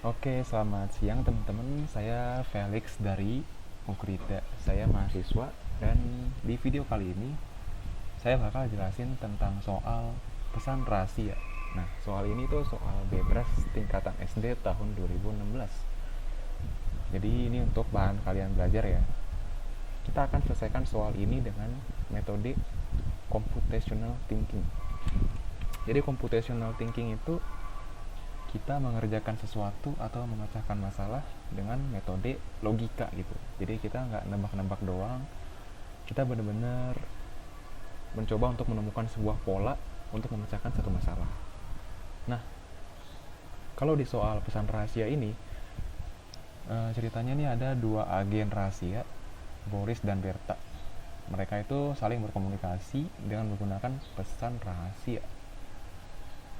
Oke, selamat siang teman-teman. Saya Felix dari Ukrida. Saya mahasiswa dan di video kali ini saya bakal jelasin tentang soal pesan rahasia. Nah, soal ini tuh soal Bebras tingkatan SD tahun 2016. Jadi ini untuk bahan kalian belajar ya. Kita akan selesaikan soal ini dengan metode computational thinking. Jadi computational thinking itu kita mengerjakan sesuatu atau memecahkan masalah dengan metode logika gitu. Jadi kita nggak nebak-nebak doang, kita benar-benar mencoba untuk menemukan sebuah pola untuk memecahkan satu masalah. Nah, kalau di soal pesan rahasia ini, ceritanya nih ada dua agen rahasia, Boris dan Berta. Mereka itu saling berkomunikasi dengan menggunakan pesan rahasia.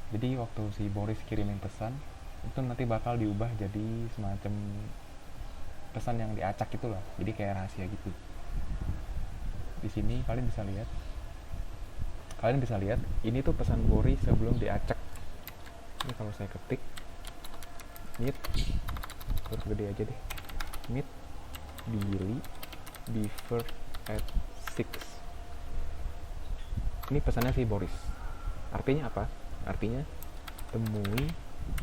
Jadi waktu si Boris kirimin pesan itu nanti bakal diubah jadi semacam pesan yang diacak gitulah, jadi kayak rahasia gitu. Di sini kalian bisa lihat ini tuh pesan Boris sebelum diacak. Ini kalau saya ketik meet, terus gede aja deh, meet Billy Beaver at 6. Ini pesannya si Boris. Artinya apa? Artinya temui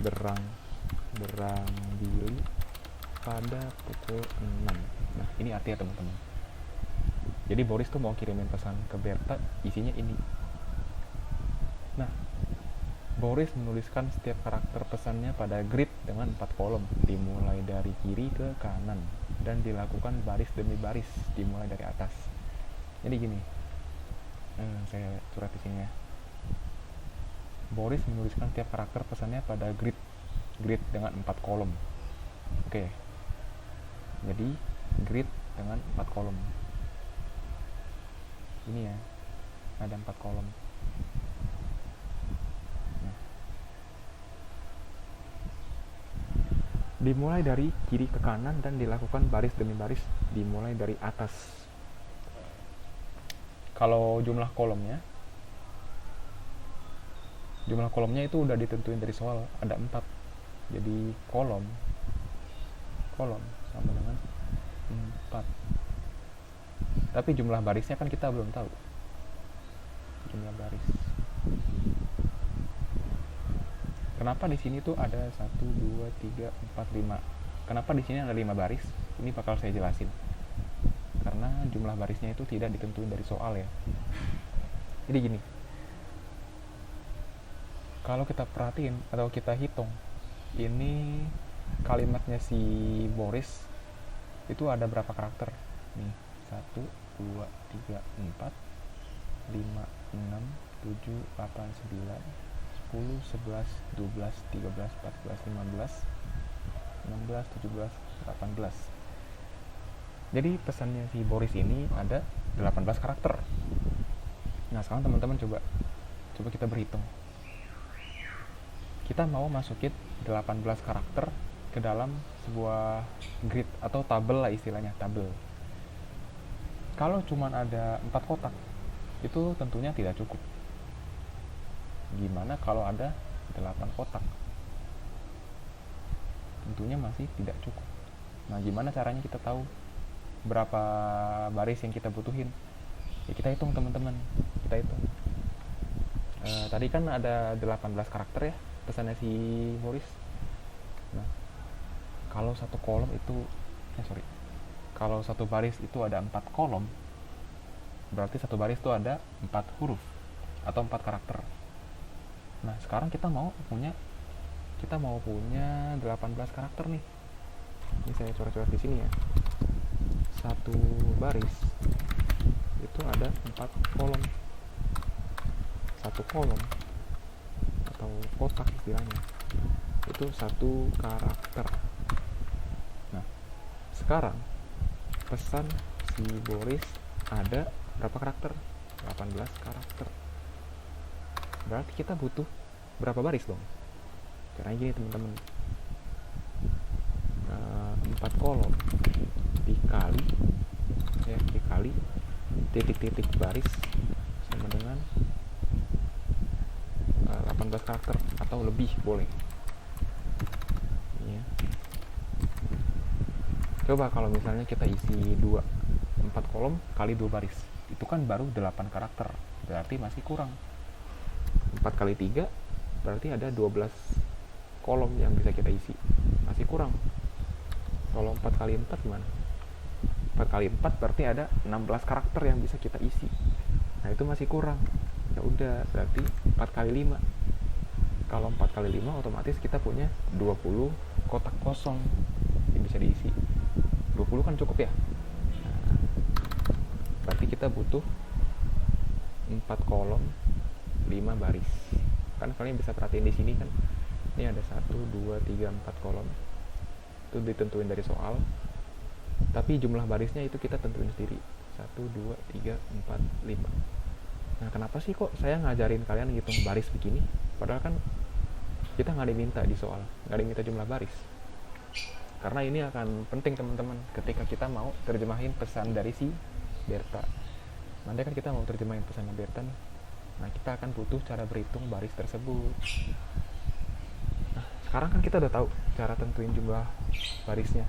berang Billy pada pukul 6. Nah, ini artinya teman-teman. Jadi Boris tuh mau kirimin pesan ke Berta, isinya ini. Nah, Boris menuliskan setiap karakter pesannya pada grid dengan 4 kolom, dimulai dari kiri ke kanan dan dilakukan baris demi baris, dimulai dari atas. Jadi gini, saya surat di sini ya. Boris menuliskan tiap karakter pesannya pada grid dengan 4 kolom. Oke. Jadi grid dengan 4 kolom. Ini ya. Ada 4 kolom. Nah. Dimulai dari kiri ke kanan dan dilakukan baris demi baris, dimulai dari atas. Kalau jumlah kolomnya itu udah ditentuin dari soal, ada 4. Jadi kolom sama dengan 4. Tapi jumlah barisnya kan kita belum tahu. Jumlah baris. Kenapa di sini tuh ada 1 2 3 4 5? Kenapa di sini ada 5 baris? Ini bakal saya jelasin. Karena jumlah barisnya itu tidak ditentuin dari soal ya. Jadi gini. Kalau kita perhatiin atau kita hitung, ini kalimatnya si Boris itu ada berapa karakter? Nih, 1, 2, 3, 4, 5, 6, 7, 8, 9, 10, 11, 12, 13, 14, 15, 16, 17, 18. Jadi pesannya si Boris ini ada 18 karakter. Nah, sekarang teman-teman coba kita berhitung. Kita mau masukin 18 karakter ke dalam sebuah grid atau tabel lah istilahnya, tabel. Kalau cuma ada 4 kotak, itu tentunya tidak cukup. Gimana kalau ada 8 kotak? Tentunya masih tidak cukup. Nah, gimana caranya kita tahu berapa baris yang kita butuhin? Ya kita hitung teman-teman, kita hitung. Tadi kan ada 18 karakter ya pesannya si Boris. Nah, kalau satu kolom itu kalau satu baris itu ada 4 kolom, berarti satu baris itu ada 4 huruf atau 4 karakter. Nah, sekarang kita mau punya 18 karakter nih. Ini saya coret-coret di sini ya. Satu baris itu ada 4 kolom. Satu kolom atau kotak istilahnya itu 1 karakter. Nah, sekarang pesan si Boris ada berapa karakter? 18 karakter. Berarti kita butuh berapa baris dong? Caranya gini teman-teman, 4 kolom dikali titik-titik baris sama dengan 18 karakter atau lebih boleh. Ini ya. Coba kalau misalnya kita isi 4 kolom kali 2 baris, itu kan baru 8 karakter, berarti masih kurang. 4 kali 3 berarti ada 12 kolom yang bisa kita isi, masih kurang. Kalau 4 kali 4 gimana? 4 kali 4 berarti ada 16 karakter yang bisa kita isi. Nah, itu masih kurang. Ya udah, berarti 4 kali 5. Kalau 4 kali 5 otomatis kita punya 20 kotak kosong yang bisa diisi. 20 kan cukup ya. Nah, berarti kita butuh 4 kolom 5 baris. Kan kalian bisa perhatiin di sini kan. Ini ada 1 2 3 4 kolom. Itu ditentuin dari soal. Tapi jumlah barisnya itu kita tentuin sendiri. 1 2 3 4 5. Nah, kenapa sih kok saya ngajarin kalian ngitung baris begini? Padahal kan kita nggak diminta di soal, nggak diminta jumlah baris. Karena ini akan penting teman-teman ketika kita mau terjemahin pesan dari si Berta. Nanti kan kita mau terjemahin pesan Berta nih. Nah, kita akan butuh cara berhitung baris tersebut. Nah, sekarang kan kita udah tahu cara tentuin jumlah barisnya.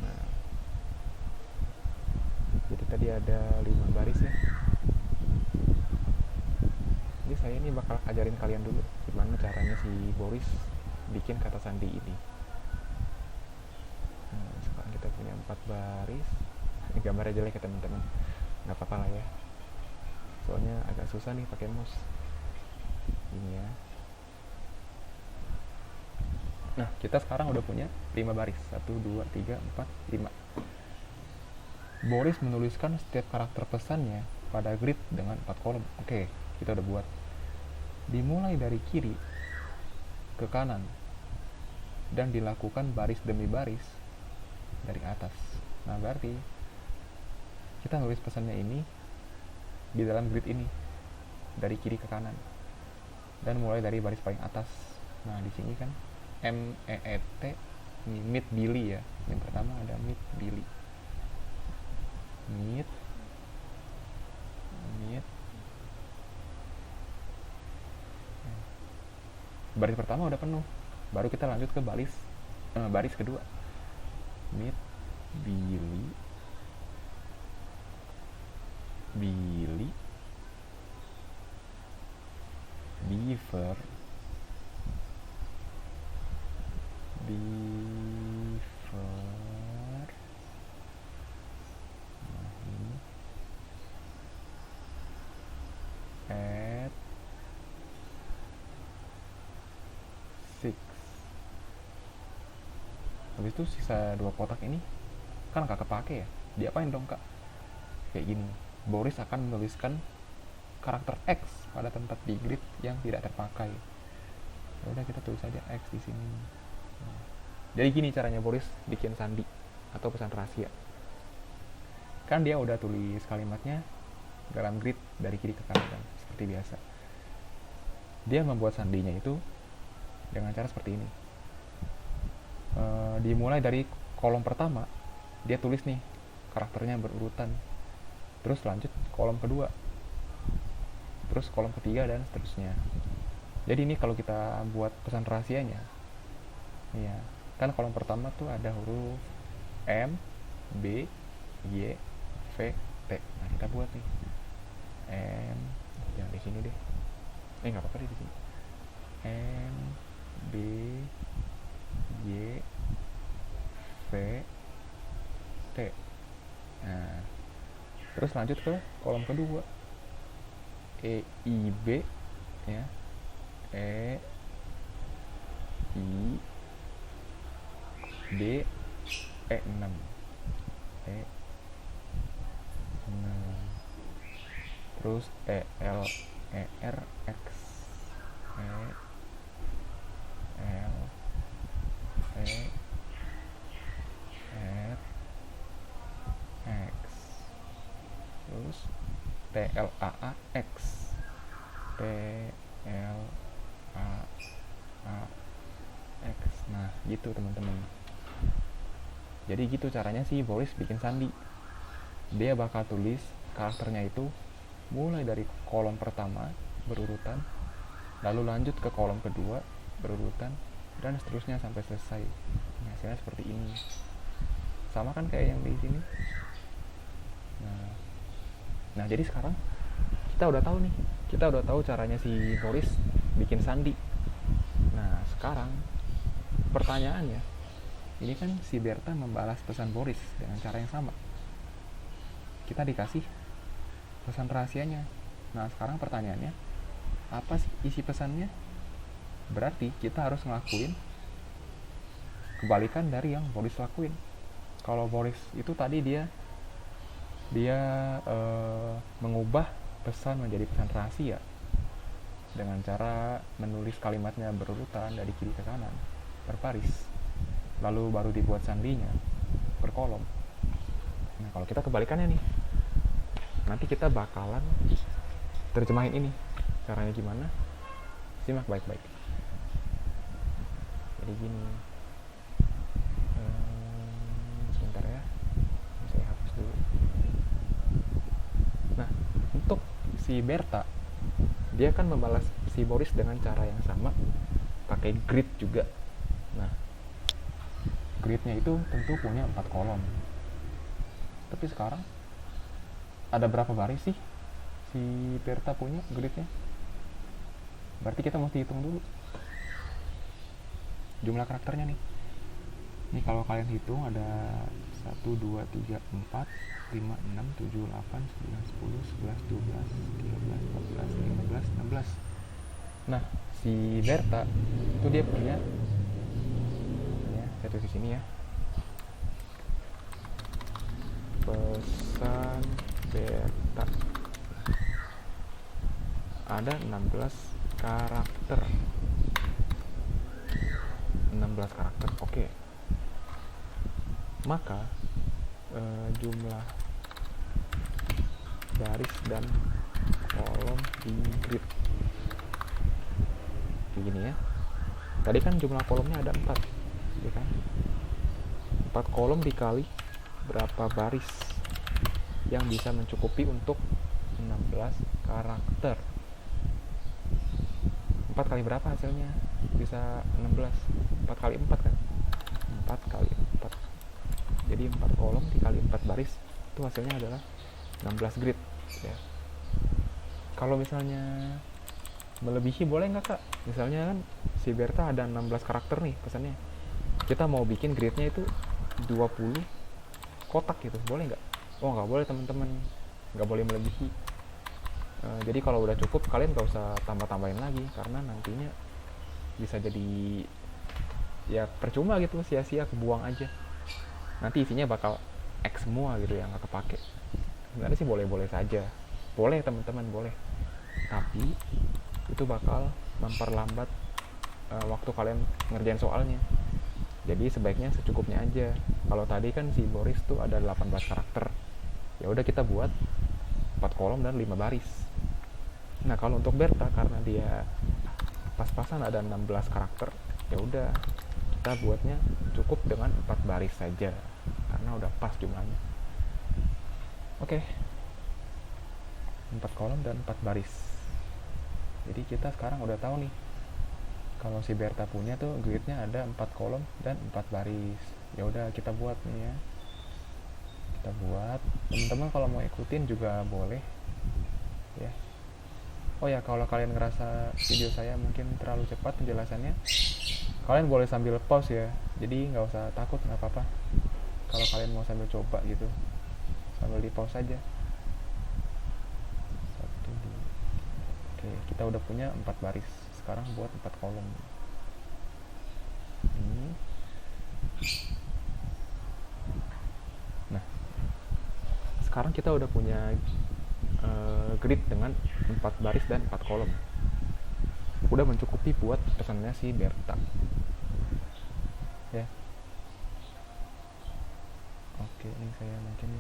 Nah, jadi tadi ada 5 baris ya. Jadi saya ini bakal ajarin kalian dulu gimana caranya si Boris bikin kata sandi ini. Nah, sekarang kita punya 4 baris. Ini gambarnya jelek ya teman-teman, nggak apa-apa lah ya, soalnya agak susah nih pakai mouse ini ya. Nah, kita sekarang udah punya 5 baris, 1 2 3 4 5. Boris menuliskan setiap karakter pesannya pada grid dengan 4 kolom. Oke, kita udah buat. Dimulai dari kiri ke kanan dan dilakukan baris demi baris dari atas. Nah, berarti kita nulis pesannya ini di dalam grid ini dari kiri ke kanan dan mulai dari baris paling atas. Nah, di sini kan MEET ini meet Billy ya. Yang pertama ada meet Billy. Meet baris pertama udah penuh, baru kita lanjut ke baris kedua. Meet Billy Beaver at 6. Habis itu sisa 2 kotak ini kan gak kepake ya, diapain dong kak? Kayak gini, Boris akan menuliskan karakter X pada tempat di grid yang tidak terpakai. Ya udah, kita tulis aja X di sini. Nah, jadi gini caranya Boris bikin sandi atau pesan rahasia. Kan dia udah tulis kalimatnya dalam grid dari kiri ke kanan kan, seperti biasa. Dia membuat sandinya itu dengan cara seperti ini. Dimulai dari kolom pertama, dia tulis nih karakternya berurutan, terus lanjut kolom kedua, terus kolom ketiga, dan seterusnya. Jadi ini kalau kita buat pesan rahasianya ya, kan kolom pertama tuh ada huruf M, B, Y, V, T. Nah, kita buat nih M, jangan di sini deh, nggak apa-apa deh di sini. M, B, Y, V, T. Nah, terus lanjut ke kolom kedua, E, I, B ya, E, I, D, E6, E6, terus E, L, E, R, X, E, L, E, R, X, terus T, L, A, A, X, T, L, A, X. Nah, gitu teman-teman. Jadi gitu caranya sih Boris bikin sandi. Dia bakal tulis karakternya itu mulai dari kolom pertama berurutan, lalu lanjut ke kolom kedua berurutan, dan seterusnya sampai selesai. Hasilnya seperti ini. sama kan kayak yang di sini. Nah jadi sekarang kita udah tahu caranya si Boris bikin sandi. Nah sekarang pertanyaannya, ini kan si Berta membalas pesan Boris dengan cara yang sama. Kita dikasih pesan rahasianya. Nah sekarang pertanyaannya, apa sih isi pesannya? Berarti kita harus ngelakuin kebalikan dari yang Boris lakuin. Kalau Boris itu tadi dia mengubah pesan menjadi pesan rahasia dengan cara menulis kalimatnya berurutan dari kiri ke kanan berbaris, lalu baru dibuat sandinya berkolom. Nah kalau kita kebalikannya nih, nanti kita bakalan terjemahin ini. Caranya gimana? Simak baik-baik. Jadi gini, sebentar ya, saya hapus dulu. Nah untuk si Berta, dia kan membalas si Boris dengan cara yang sama, pakai grid juga. Nah gridnya itu tentu punya 4 kolom. Tapi sekarang ada berapa baris sih si Berta punya gridnya? Berarti kita mesti hitung dulu jumlah karakternya nih. Ini kalau kalian hitung ada 1, 2, 3, 4, 5, 6, 7, 8, 9, 10, 11, 12, 13, 14, 15, 16. Nah si Berta itu dia punya, ya, saya tulis di sini ya, pesan Berta ada 16 karakter. 16 karakter, oke. Maka jumlah baris dan kolom di grid begini ya. Tadi kan jumlah kolomnya ada 4, ya kan? 4 kolom dikali berapa baris yang bisa mencukupi untuk 16 karakter. 4 kali berapa hasilnya? Bisa 16. 4 kali 4 kan? 4 kali 4. Jadi 4 kolom dikali 4 baris, itu hasilnya adalah 16 grid ya. Kalau misalnya melebihi boleh nggak kak? Misalnya kan si Berta ada 16 karakter nih pesannya, kita mau bikin gridnya itu 20 kotak gitu, boleh nggak? Oh nggak boleh teman-teman, nggak boleh melebihi. Jadi kalau udah cukup kalian nggak usah tambah-tambahin lagi, karena nantinya bisa jadi ya percuma gitu, sia-sia, kebuang aja. Nanti isinya bakal X semua gitu ya, nggak kepake. Sebenarnya sih boleh-boleh saja, boleh teman-teman, boleh, tapi itu bakal memperlambat waktu kalian ngerjain soalnya. Jadi sebaiknya secukupnya aja. Kalau tadi kan si Boris tuh ada 18 karakter, ya udah kita buat 4 kolom dan 5 baris. Nah kalau untuk Berta, karena dia pas-pasan ada 16 karakter, ya udah kita buatnya cukup dengan 4 baris saja, karena udah pas jumlahnya. Oke, 4 kolom dan 4 baris. Jadi kita sekarang udah tahu nih, kalau si Berta punya tuh gridnya ada 4 kolom dan 4 baris. Ya udah kita buat nih ya. Kita buat. Teman-teman kalau mau ikutin juga boleh ya. Oh ya, kalau kalian ngerasa video saya mungkin terlalu cepat penjelasannya, kalian boleh sambil pause ya. Jadi nggak usah takut, nggak apa-apa. Kalau kalian mau sambil coba gitu, sambil di pause aja. 1, 2. Oke, kita udah punya 4 baris. Sekarang buat 4 kolom. Ini. Nah, sekarang kita udah punya grid dengan 4 baris dan 4 kolom. Udah mencukupi buat pesannya si Berta ya. Oke, ini saya mungkin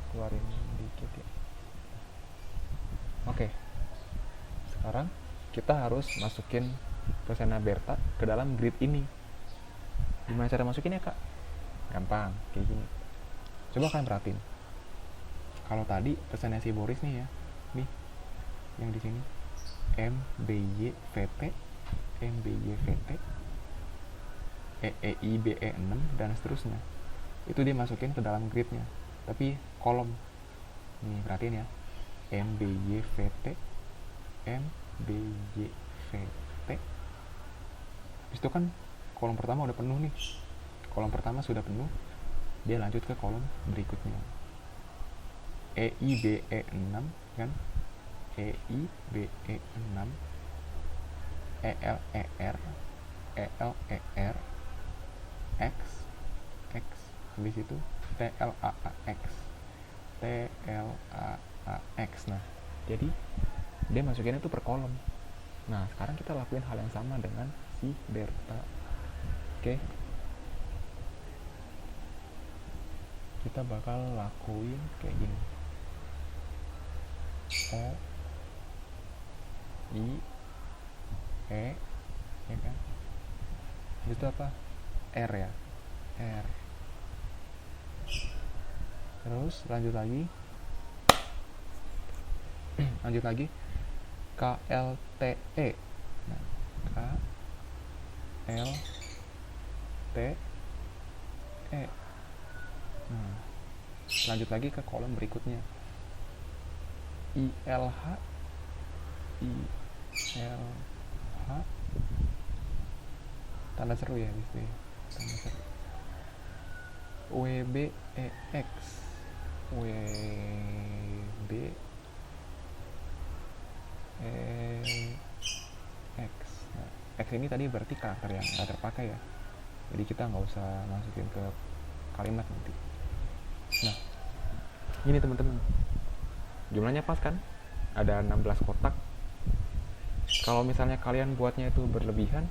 keluarin dikit ya. Oke, sekarang kita harus masukin pesannya Berta ke dalam grid ini. Gimana cara masukin ya kak? Gampang, kayak gini. Coba kalian perhatiin. Kalau tadi pesannya si Boris nih ya, nih yang di sini MBYVT, MBYVT, EEIBE6 dan seterusnya. itu dia masukin ke dalam gridnya, tapi kolom. Nih perhatiin ya, MBYVT MBYVT. Habis itu kan kolom pertama udah penuh nih, kolom pertama sudah penuh, dia lanjut ke kolom berikutnya, EIBE6 kan, EIBE6 ELER ELER X X, habis itu TLAAX TLAAX. Nah jadi dia masukinnya tuh per kolom. Nah sekarang kita lakuin hal yang sama dengan si Berta. Oke, kita bakal lakuin kayak gini, O I E ya kan, itu apa, R ya, R. Terus lanjut lagi lanjut lagi KLTE. Nah, KLTE. Nah, lanjut lagi ke kolom berikutnya, ILH tanda seru ya, gitu ya, tanda seru. WBEX Nah, X ini tadi berarti karakter yang nggak terpakai ya, jadi kita nggak usah masukin ke kalimat nanti. Nah ini teman-teman, jumlahnya pas kan, ada 16 kotak. Kalau misalnya kalian buatnya itu berlebihan,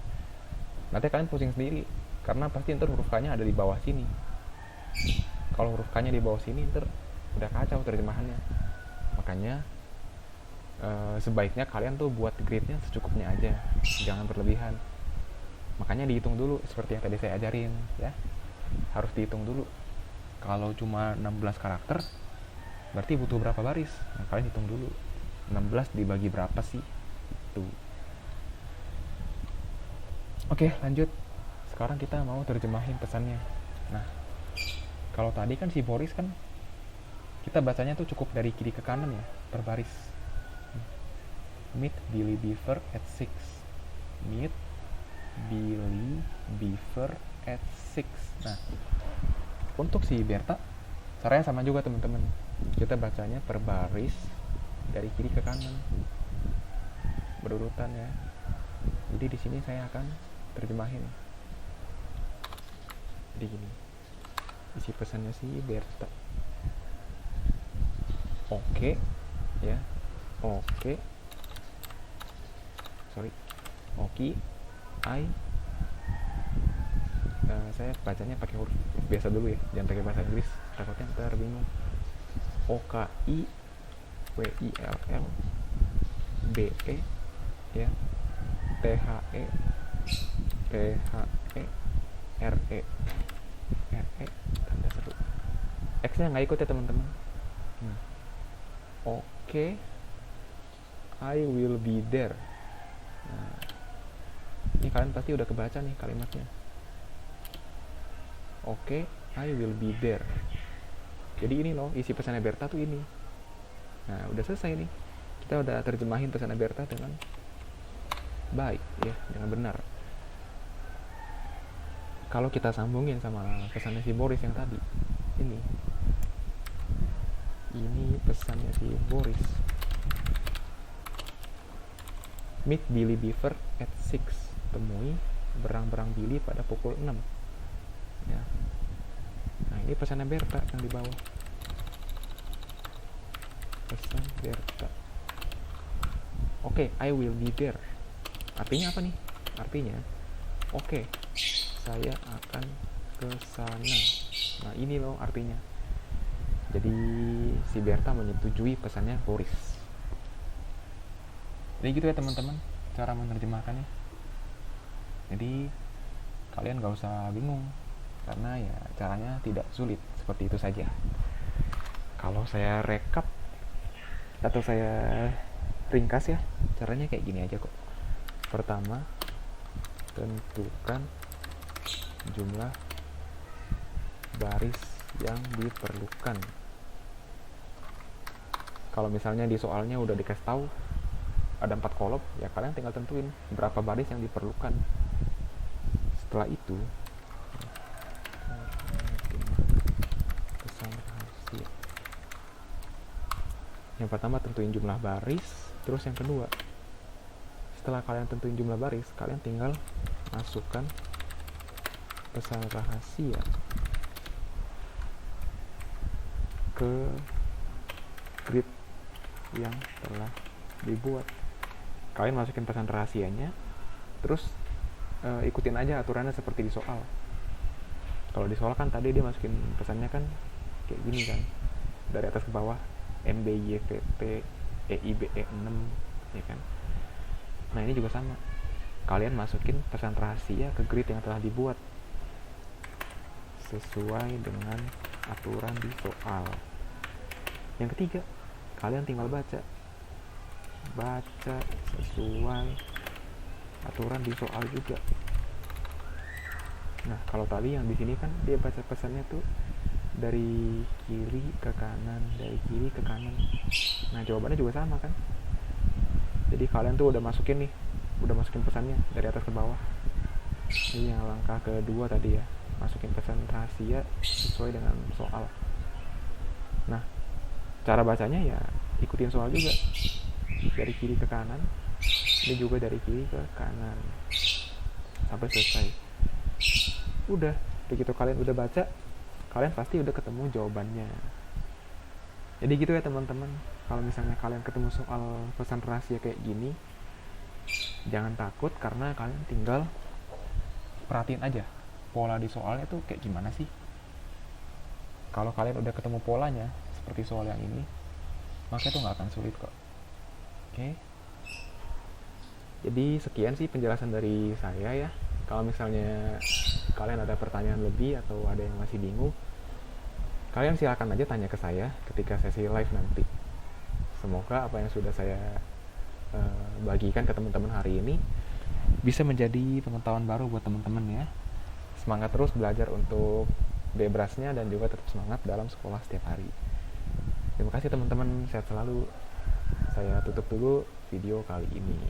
nanti kalian pusing sendiri, karena pasti ntar huruf K nya ada di bawah sini. Kalau huruf K nya di bawah sini, ntar udah kacau terjemahannya. Makanya sebaiknya kalian tuh buat gridnya secukupnya aja, jangan berlebihan. Makanya dihitung dulu seperti yang tadi saya ajarin ya, harus dihitung dulu. Kalau cuma 16 karakter berarti butuh berapa baris. Nah, kalian hitung dulu 16 dibagi berapa sih itu. Oke, lanjut. Sekarang kita mau terjemahin pesannya. Nah, kalau tadi kan si Boris kan kita bacanya tuh cukup dari kiri ke kanan ya, per baris. Meet Billy Beaver at 6. Meet Billy Beaver at 6. Nah, untuk si Berta caranya sama juga teman-teman. Kita bacanya per baris dari kiri ke kanan, berurutan ya. Jadi di sini saya akan terjemahin. Jadi gini, isi pesannya si Berta. Oke, ya. Oke. Saya bacanya pakai huruf biasa dulu ya, jangan pakai bahasa Inggris, takutnya ntar bingung. OKIWILL BE ya, THE RE tanda seru. X nya nggak ikut ya teman-teman. Oke, I will be there. Nah, ini kalian pasti udah kebaca nih kalimatnya. Oke, I will be there. Jadi ini loh isi pesannya Berta tuh ini. Nah udah selesai nih, kita udah terjemahin pesannya Berta dengan baik ya, dengan benar. Kalau kita sambungin sama pesannya si Boris yang tadi, ini pesannya si Boris. Meet Billy Beaver at 6. Temui berang-berang Billy pada pukul 6 ya. Nah ini pesannya Berta yang di bawah, pesan Berta. Oke, I will be there. Artinya apa nih? Artinya oke, saya akan ke sana. Nah ini loh artinya. Jadi si Berta menyetujui pesannya Boris. Jadi gitu ya teman-teman cara menerjemahkannya. Jadi kalian gak usah bingung, karena ya caranya tidak sulit, seperti itu saja. Kalau saya rekap atau saya ringkas ya, caranya kayak gini aja kok. Pertama, tentukan jumlah baris yang diperlukan. Kalau misalnya di soalnya udah dikasih tahu ada 4 kolom, ya kalian tinggal tentuin berapa baris yang diperlukan. Setelah itu pesan rahasia. Yang pertama tentuin jumlah baris, terus yang kedua, setelah kalian tentuin jumlah baris, kalian tinggal masukkan pesan rahasia ke grid yang telah dibuat. Kalian masukin pesan rahasianya, terus ikutin aja aturannya seperti di soal. Kalau di soal kan tadi dia masukin pesannya kan kayak gini kan, dari atas ke bawah, MBYVP EIBE6, ya kan. Nah ini juga sama, kalian masukin pesan rahasia ke grid yang telah dibuat sesuai dengan aturan di soal. Yang ketiga, kalian tinggal baca sesuai aturan di soal juga. Nah kalau tadi yang di sini kan dia baca pesannya tuh dari kiri ke kanan, dari kiri ke kanan. Nah jawabannya juga sama kan. Jadi kalian tuh udah masukin pesannya dari atas ke bawah. Ini yang langkah kedua tadi ya, masukin pesan rahasia sesuai dengan soal. Nah cara bacanya ya ikutin soal juga, dari kiri ke kanan, ini juga dari kiri ke kanan sampai selesai. Udah, begitu kalian udah baca, kalian pasti udah ketemu jawabannya. Jadi gitu ya teman-teman, kalau misalnya kalian ketemu soal pesan rahasia kayak gini, jangan takut, karena kalian tinggal perhatiin aja pola di soalnya tuh kayak gimana sih. Kalau kalian udah ketemu polanya seperti soal yang ini, maka itu nggak akan sulit kok. Oke. Jadi sekian sih penjelasan dari saya ya. Kalau misalnya kalian ada pertanyaan lebih atau ada yang masih bingung, kalian silakan aja tanya ke saya ketika sesi live nanti. Semoga apa yang sudah saya bagikan ke teman-teman hari ini bisa menjadi pengetahuan baru buat teman-teman ya. Semangat terus belajar untuk bebrasnya dan juga tetap semangat dalam sekolah setiap hari. Terima kasih teman-teman, sehat selalu. Saya tutup dulu video kali ini.